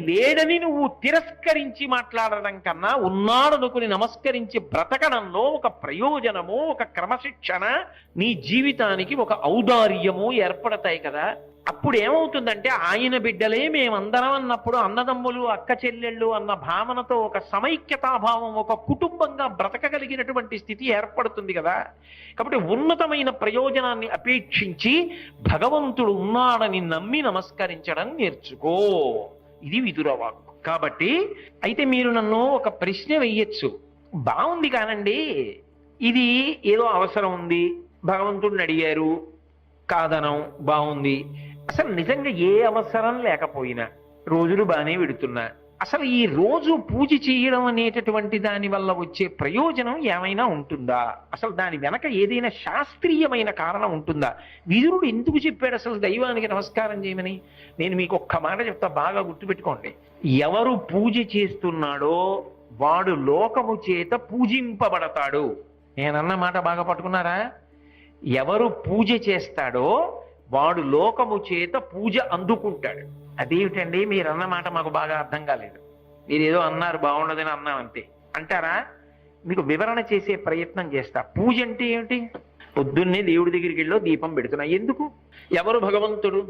లేడని నువ్వు తిరస్కరించి మాట్లాడడం కన్నా ఉన్నాడనుకుని నమస్కరించి బ్రతకడంలో ఒక ప్రయోజనము, ఒక క్రమశిక్షణ, నీ జీవితానికి ఒక ఔదార్యము ఏర్పడతాయి కదా. అప్పుడు ఏమవుతుందంటే ఆయన బిడ్డలే మేమందరం అన్నప్పుడు అన్నదమ్ములు అక్క చెల్లెళ్ళు అన్న భావనతో ఒక సమైక్యతాభావం, ఒక కుటుంబంగా బ్రతకగలిగినటువంటి స్థితి ఏర్పడుతుంది కదా. కాబట్టి ఉన్నతమైన ప్రయోజనాన్ని అపేక్షించి భగవంతుడు ఉన్నాడని నమ్మి నమస్కరించడం నేర్చుకో. ఇది విదురవాక్కు. కాబట్టి అయితే మీరు నన్ను ఒక ప్రశ్న వెయ్యొచ్చు, బాగుంది కానండి, ఇది ఏదో అవసరం ఉంది, భగవంతుడిని అడిగారు, కాదనం బాగుంది, అసలు నిజంగా ఏ అవసరం లేకపోయినా రోజులు బాగానే విడుతున్నా, అసలు ఈ రోజు పూజ చేయడం అనేటటువంటి దాని వల్ల వచ్చే ప్రయోజనం ఏమైనా ఉంటుందా, అసలు దాని వెనక ఏదైనా శాస్త్రీయమైన కారణం ఉంటుందా, విదురుడు ఎందుకు చెప్పాడు అసలు దైవానికి నమస్కారం చేయమని? నేను మీకు ఒక్క మాట చెప్తా, బాగా గుర్తుపెట్టుకోండి. ఎవరు పూజ చేస్తున్నాడో వాడు లోకము చేత పూజింపబడతాడు. నేనన్న మాట బాగా పట్టుకున్నారా? ఎవరు పూజ చేస్తాడో వాడు లోకము చేత పూజ అందుకుంటాడు. అదేమిటండి మీరు అన్న మాట మాకు బాగా అర్థం కాలేదు, మీరు ఏదో అన్నారు బాగుండదని అన్నాం అంతే అంటారా? మీకు వివరణ చేసే ప్రయత్నం చేస్తా. పూజ అంటే ఏమిటి? పొద్దున్నే దేవుడి దగ్గరికి వెళ్ళో దీపం పెడుతున్నా. ఎందుకు? ఎవరు భగవంతుడు?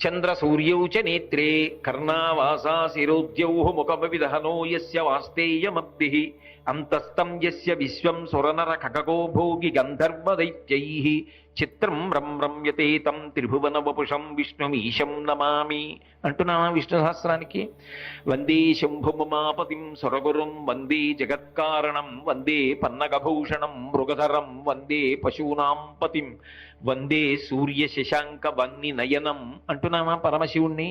చంద్ర సూర్యౌచ నేత్రే కర్ణావాసా శిరోద్యౌ ముఖమవిదహనో యస్య వాస్తేయమబ్ధి అంతస్తం యస్య విశ్వం సురనర ఖగో భోగి గంధర్వ దైత్యైః చిత్రం రమ్యతే తం త్రిభువన వపుషం విష్ణుమీశం నమామి అంటున్నామా విష్ణు సహస్రానికి? వందే శంభుమాపతిం సురగురుం వందే జగత్కారణం వందే పన్నగభూషణం మృగధరం వందే పశూనాం పతిం వందే సూర్య శశాంక వన్ని నయనం అంటున్నామా పరమశివుణ్ణి?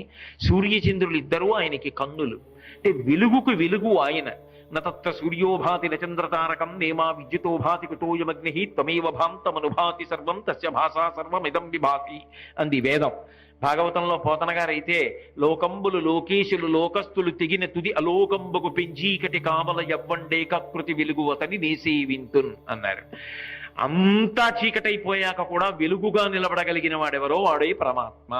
సూర్యచంద్రులు ఇద్దరూ ఆయనకి కన్నులు. అంటే వెలుగుకు వెలుగు ఆయన. నత్ర సూర్యోభాతి నచంద్రతారకం నేమా విద్యుతోభాతి కుతోయమగ్ని త్వమేవ భాంతమనుభాతి సర్వం తస్య భాషా సర్వమిదం విభాతి అంది వేదం. భాగవతంలో పోతన గారైతే లోకంబులు లోకేశులు లోకస్తులు తెగిన తుది అలోకంబుకు పెంచీకటి కావల యవ్వండేకృతి వెలుగువతని నేసే వింతున్ అన్నారు. అంతా చీకటైపోయాక కూడా వెలుగుగా నిలబడగలిగిన వాడెవరో వాడే పరమాత్మ.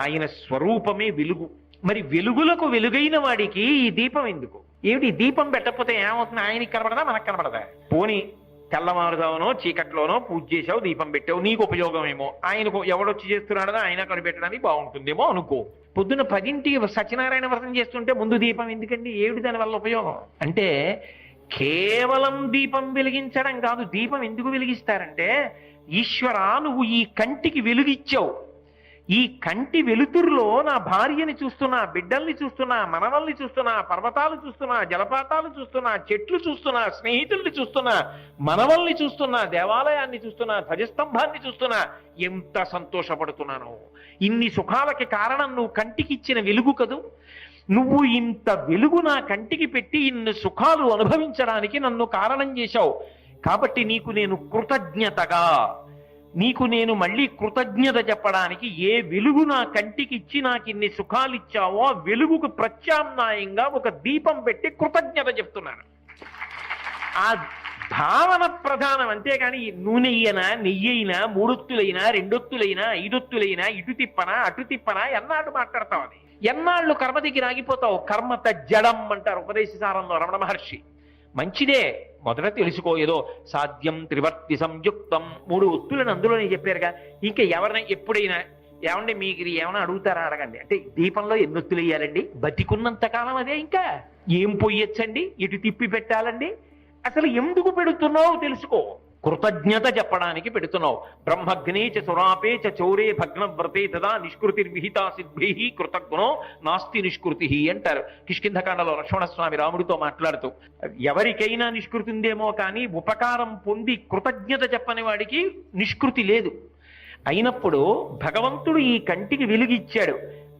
ఆయన స్వరూపమే వెలుగు. మరి వెలుగులకు వెలుగైన వాడికి ఈ దీపం ఎందుకు? ఏమిటి దీపం పెట్టకపోతే ఏమవుతుంది? ఆయనకి కనబడదా మనకు కనబడదా? పోనీ తెల్లవారుదావునో చీకట్లోనో పూజ చేసావు, దీపం పెట్టావు, నీకు ఉపయోగమేమో, ఆయనకు ఎవడొచ్చి చేస్తున్నాడో ఆయన కనిపెట్టడానికి బాగుంటుందేమో అనుకో. పొద్దున్న 10ంటికి సత్యనారాయణ వ్రతం చేస్తుంటే ముందు దీపం ఎందుకండి? ఏమిటి దాని వల్ల ఉపయోగం? అంటే కేవలం దీపం వెలిగించడం కాదు. దీపం ఎందుకు వెలిగిస్తారంటే, ఈశ్వరా నువ్వు ఈ కంటికి వెలుగిచ్చావు, ఈ కంటి వెలుతురులో నా భార్యని చూస్తున్నా, బిడ్డల్ని చూస్తున్నా, మనవల్ని చూస్తున్నా, పర్వతాలు చూస్తున్నా, జలపాతాలు చూస్తున్నా, చెట్లు చూస్తున్నా, స్నేహితుల్ని చూస్తున్నా, మనవల్ని చూస్తున్నా, దేవాలయాన్ని చూస్తున్నా, ధ్వజస్తంభాన్ని చూస్తున్నా, ఎంత సంతోషపడుతున్నాను. ఇన్ని సుఖాలకి కారణం నువ్వు కంటికి ఇచ్చిన వెలుగు కదూ. నువ్వు ఇంత వెలుగు నా కంటికి పెట్టి ఇన్ని సుఖాలు అనుభవించడానికి నన్ను కారణం చేశావు. కాబట్టి నీకు నేను మళ్ళీ కృతజ్ఞత చెప్పడానికి ఏ వెలుగు నా కంటికి ఇచ్చి నాకు ఇన్ని సుఖాలు ఇచ్చావో ఆ వెలుగుకు ప్రత్యామ్నాయంగా ఒక దీపం పెట్టి కృతజ్ఞత చెప్తున్నాను. ఆ భావన ప్రధానం. అంతేగాని నూనె అయినా, నెయ్యి అయినా, 3 ఒత్తులైనా, 2 ఒత్తులైనా, 5 ఒత్తులైనా, ఇటు తిప్పనా అటు తిప్పనా ఎన్నాళ్ళు మాట్లాడతావు? అది ఎన్నాళ్ళు కర్మ దగ్గర ఆగిపోతావు? కర్మత జడం అంటారు ఉపదేశసారంలో రమణ మహర్షి. మంచిదే, మొదట తెలుసుకో. ఏదో సాధ్యం త్రివర్తి సంయుక్తం 3 ఒత్తులను అందులోనే చెప్పారుగా. ఇంకా ఎవరైనా ఎప్పుడైనా ఏమండి మీకు ఏమైనా అడుగుతారా అడగండి అంటే, దీపంలో ఎన్ని ఒత్తులు వేయాలండి? బతికున్నంత కాలం అదే. ఇంకా ఏం పొయ్యొచ్చండి? ఇటు తిప్పి పెట్టాలండి? అసలు ఎందుకు పెడుతున్నావు తెలుసుకో. కృతజ్ఞత చెప్పడానికి పెడుతున్నావు. బ్రహ్మగ్నే చ సురాపే చ చౌరే భగ్నవ్రతే తదా నిష్కృతిర్విహితా సిద్భిః కృతజ్ఞో నాస్తి నిష్కృతి అంటారు కిష్కింధకాండలో లక్ష్మణస్వామి రాముడితో మాట్లాడుతూ. ఎవరికైనా నిష్కృతి ఉందేమో కానీ ఉపకారం పొంది కృతజ్ఞత చెప్పని వాడికి నిష్కృతి లేదు. అయినప్పుడు భగవంతుడు ఈ కంటికి వెలుగిచ్చాడు,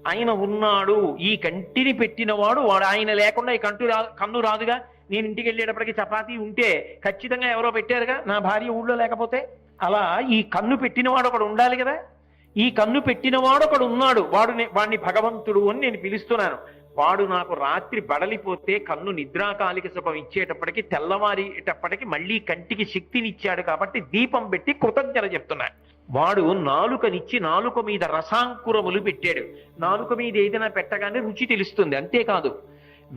ఆయన ఉన్నాడు, ఈ కంటిని పెట్టినవాడు వాడు. ఆయన లేకుండా ఈ కన్ను రాదుగా. నేను ఇంటికి వెళ్ళేటప్పటికి చపాతీ ఉంటే ఖచ్చితంగా ఎవరో పెట్టారుగా, నా భార్య ఊళ్ళో లేకపోతే. అలా ఈ కన్ను పెట్టినవాడు ఒకడు ఉండాలి కదా. ఈ కన్ను పెట్టినవాడు ఒకడు ఉన్నాడు, వాడిని భగవంతుడు అని నేను పిలుస్తున్నాను. వాడు నాకు రాత్రి బడలిపోతే కన్ను నిద్రాకాలిక సుఖం ఇచ్చేటప్పటికి తెల్లవారేటప్పటికి మళ్ళీ కంటికి శక్తినిచ్చాడు. కాబట్టి దీపం పెట్టి కృతజ్ఞత చెప్తున్నాను. వాడు నాలుకనిచ్చి నాలుక మీద రసాంకురములు పెట్టాడు. నాలుక మీద ఏదైనా పెట్టగానే రుచి తెలుస్తుంది. అంతేకాదు,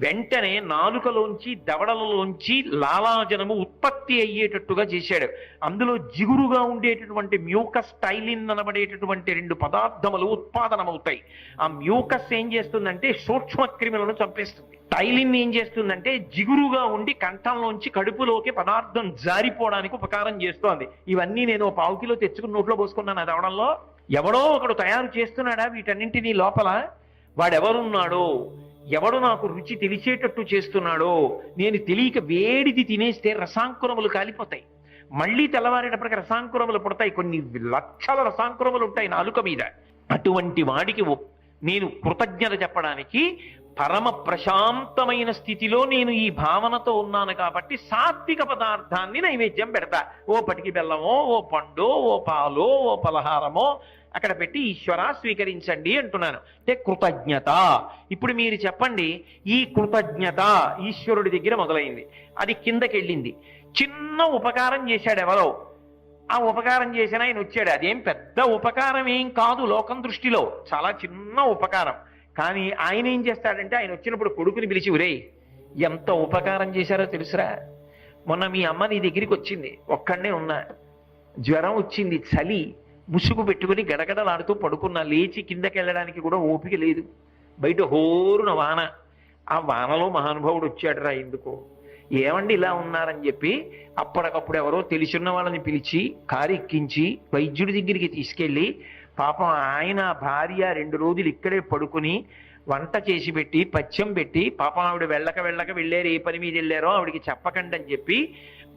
వెంటనే నాలుకలోంచి దవడలలోంచి లాలాజనము ఉత్పత్తి అయ్యేటట్టుగా చేశాడు. అందులో జిగురుగా ఉండేటటువంటి మ్యూకస్ టైలిన్ అనబడేటటువంటి 2 పదార్థములు ఉత్పాదనమవుతాయి. ఆ మ్యూకస్ ఏం చేస్తుందంటే సూక్ష్మ క్రిములను చంపేస్తుంది. టైలిన్ ఏం చేస్తుందంటే జిగురుగా ఉండి కంఠంలోంచి కడుపులోకి పదార్థం జారిపోవడానికి ఉపకారం చేస్తోంది. ఇవన్నీ నేను 1/4 కిలో తెచ్చుకుని నోట్లో పోసుకున్నాను. అది అవడంలో ఎవడో ఒకడు తయారు చేస్తున్నాడా వీటన్నింటినీ లోపల? వాడెవరున్నాడో, ఎవడు నాకు రుచి తెలిసేటట్టు చేస్తున్నాడో, నేను తెలియక వేడిది తినేస్తే రసాంకురములు కాలిపోతాయి. మళ్ళీ తెల్లవారేటప్పటికి రసాంకురములు పుడతాయి. కొన్ని లక్షల రసాంకురములు ఉంటాయి నాలుక మీద. అటువంటి వాడికి నేను కృతజ్ఞత చెప్పడానికి పరమ ప్రశాంతమైన స్థితిలో నేను ఈ భావనతో ఉన్నాను కాబట్టి సాత్విక పదార్థాన్ని నైవేద్యం పెడతా. ఓ పటికి బెల్లమో, ఓ పండో, ఓ పాలో, ఓ పలహారమో అక్కడ పెట్టి ఈశ్వర స్వీకరించండి అంటున్నాను. అంటే కృతజ్ఞత. ఇప్పుడు మీరు చెప్పండి, ఈ కృతజ్ఞత ఈశ్వరుడి దగ్గర మొదలైంది, అది కిందకెళ్ళింది. చిన్న ఉపకారం చేశాడు ఎవరో, ఆ ఉపకారం చేసిన ఆయన వచ్చాడు. అదేం పెద్ద ఉపకారం ఏం కాదు లోకం దృష్టిలో, చాలా చిన్న ఉపకారం. కానీ ఆయన ఏం చేస్తాడంటే, ఆయన వచ్చినప్పుడు కొడుకుని పిలిచి, ఒరేయ్ ఎంత ఉపకారం చేశారో తెలుసురా, మొన్న మీ అమ్మ నీ దగ్గరికి వచ్చింది, ఒక్కడనే ఉన్నా, జ్వరం వచ్చింది, చలి, ముసుగు పెట్టుకుని గడగడలాడుతూ పడుకున్నా, లేచి కిందకి వెళ్ళడానికి కూడా ఓపిక లేదు. బయట హోరున వాన, ఆ వానలో మహానుభావుడు వచ్చాడురా. ఎందుకు, ఏమండి ఇలా ఉన్నారని చెప్పి అప్పటికప్పుడు ఎవరో తెలిసిన వాళ్ళని పిలిచి కారు ఎక్కించి వైద్యుడి దగ్గరికి తీసుకెళ్ళి, పాపం ఆయన భార్య 2 రోజులు ఇక్కడే పడుకుని వంట చేసి పెట్టి పచ్చం పెట్టి, పాపం ఆవిడ వెళ్ళక వెళ్ళారు, ఏ పని మీద వెళ్ళారో ఆవిడికి చెప్పకండి అని చెప్పి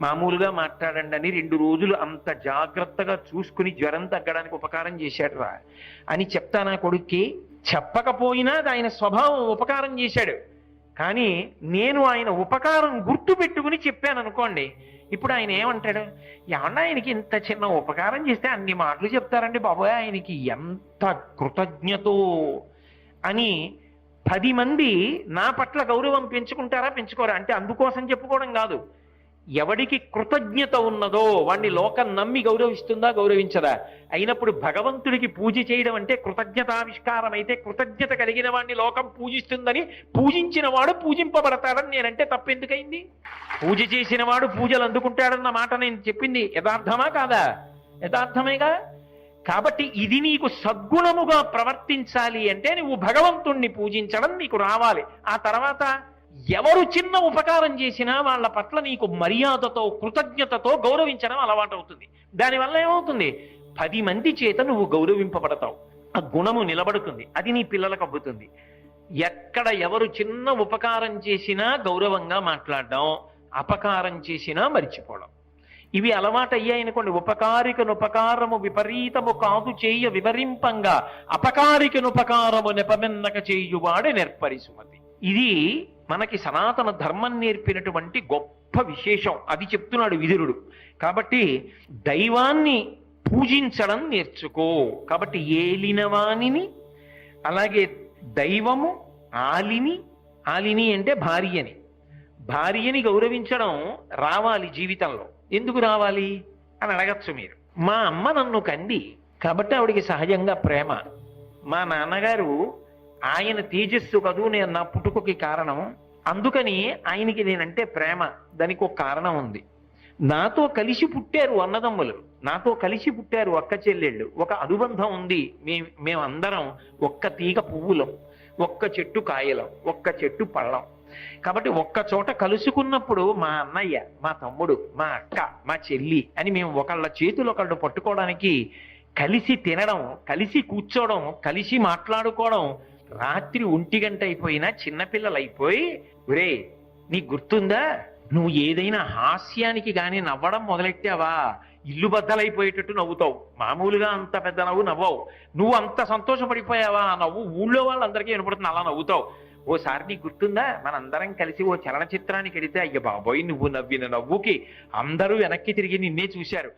మామూలుగా మాట్లాడండి అని 2 రోజులు అంత జాగ్రత్తగా చూసుకుని జ్వరం తగ్గడానికి ఉపకారం చేశాడు రా అని చెప్తానా కొడుక్కి? చెప్పకపోయినా ఆయన స్వభావం ఉపకారం చేశాడు. కానీ నేను ఆయన ఉపకారం గుర్తు పెట్టుకుని చెప్పాను అనుకోండి, ఇప్పుడు ఆయన ఏమంటాడు? ఏమన్నా ఆయనకి ఇంత చిన్న ఉపకారం చేస్తే అన్ని మాటలు చెప్తారండి బాబోయ్, ఆయనకి ఎంత కృతజ్ఞతో అని 10 మంది నా పట్ల గౌరవం పెంచుకుంటారా పెంచుకోరా? అంటే అందుకోసం చెప్పుకోవడం కాదు. ఎవడికి కృతజ్ఞత ఉన్నదో వాడిని లోకం నమ్మి గౌరవిస్తుందా, గౌరవించదా? అయినప్పుడు భగవంతుడికి పూజ చేయడం అంటే కృతజ్ఞతావిష్కారం అయితే, కృతజ్ఞత కలిగిన వాడిని లోకం పూజిస్తుందని పూజించిన వాడు పూజింపబడతాడని నేనంటే తప్పెందుకైంది? పూజ చేసిన వాడు పూజలు అందుకుంటాడన్న మాట నేను చెప్పింది యథార్థమా కాదా? యథార్థమేగా. కాబట్టి ఇది నీకు సద్గుణముగా ప్రవర్తించాలి అంటే నువ్వు భగవంతుణ్ణి పూజించడం నీకు రావాలి. ఆ తర్వాత ఎవరు చిన్న ఉపకారం చేసినా వాళ్ళ పట్ల నీకు మర్యాదతో కృతజ్ఞతతో గౌరవించడం అలవాటు అవుతుంది. దానివల్ల ఏమవుతుంది? 10 మంది చేత నువ్వు గౌరవింపబడతావు, ఆ గుణము నిలబడుతుంది, అది నీ పిల్లలకు అబ్బుతుంది. ఎక్కడ ఎవరు చిన్న ఉపకారం చేసినా గౌరవంగా మాట్లాడడం, అపకారం చేసినా మరిచిపోవడం, ఇవి అలవాటు అయ్యాయనుకోండి. ఉపకారికనుపకారము విపరీతము కాదు చేయ వివరింపంగా, అపకారికనుపకారము నెపమెన్నక చేయువాడే నెర్పరి సుమతి. ఇది మనకి సనాతన ధర్మం నేర్పినటువంటి గొప్ప విశేషం. అది చెప్తున్నాడు విదురుడు. కాబట్టి దైవాన్ని పూజించడం నేర్చుకో. కాబట్టి ఏలినవాణిని, అలాగే దైవము, ఆలిని అంటే భార్యని గౌరవించడం రావాలి జీవితంలో. ఎందుకు రావాలి అని అడగచ్చు మీరు. మా అమ్మ నన్ను కంది కాబట్టి ఆవిడికి సహజంగా ప్రేమ. మా నాన్నగారు ఆయన తేజస్సు కదూ నేను నా పుట్టుకకి కారణం, అందుకని ఆయనకి నేనంటే ప్రేమ. దానికి ఒక కారణం ఉంది. నాతో కలిసి పుట్టారు అన్నదమ్ములు, నాతో కలిసి పుట్టారు అక్క చెల్లెళ్ళు, ఒక అనుబంధం ఉంది. మేమందరం ఒక్క తీగ పువ్వులం, ఒక్క చెట్టు కాయలం, ఒక్క చెట్టు పళ్ళం. కాబట్టి ఒక్క చోట కలుసుకున్నప్పుడు మా అన్నయ్య, మా తమ్ముడు, మా అక్క, మా చెల్లి అని మేము ఒకళ్ళ చేతులు ఒకళ్ళు పట్టుకోవడానికి, కలిసి తినడం, కలిసి కూర్చోవడం, కలిసి మాట్లాడుకోవడం. రాత్రి 1 గంట అయిపోయినా చిన్నపిల్లలు అయిపోయి, ఒరే నీకు గుర్తుందా, నువ్వు ఏదైనా హాస్యానికి కానీ నవ్వడం మొదలెట్టావా ఇల్లు బద్దలైపోయేటట్టు నవ్వుతావు. మామూలుగా అంత పెద్ద నవ్వు నవ్వవు. నువ్వు అంత సంతోషపడిపోయావా ఆ నవ్వు ఊళ్ళో వాళ్ళందరికీ వినపడుతుంది, అలా నవ్వుతావు. ఓసారి నీకు గుర్తుందా మనందరం కలిసి ఓ చలనచిత్రానికి వెడితే, అయ్య బాబోయ్ నువ్వు నవ్విన నవ్వుకి అందరూ వెనక్కి తిరిగి నిన్నే చూశారు.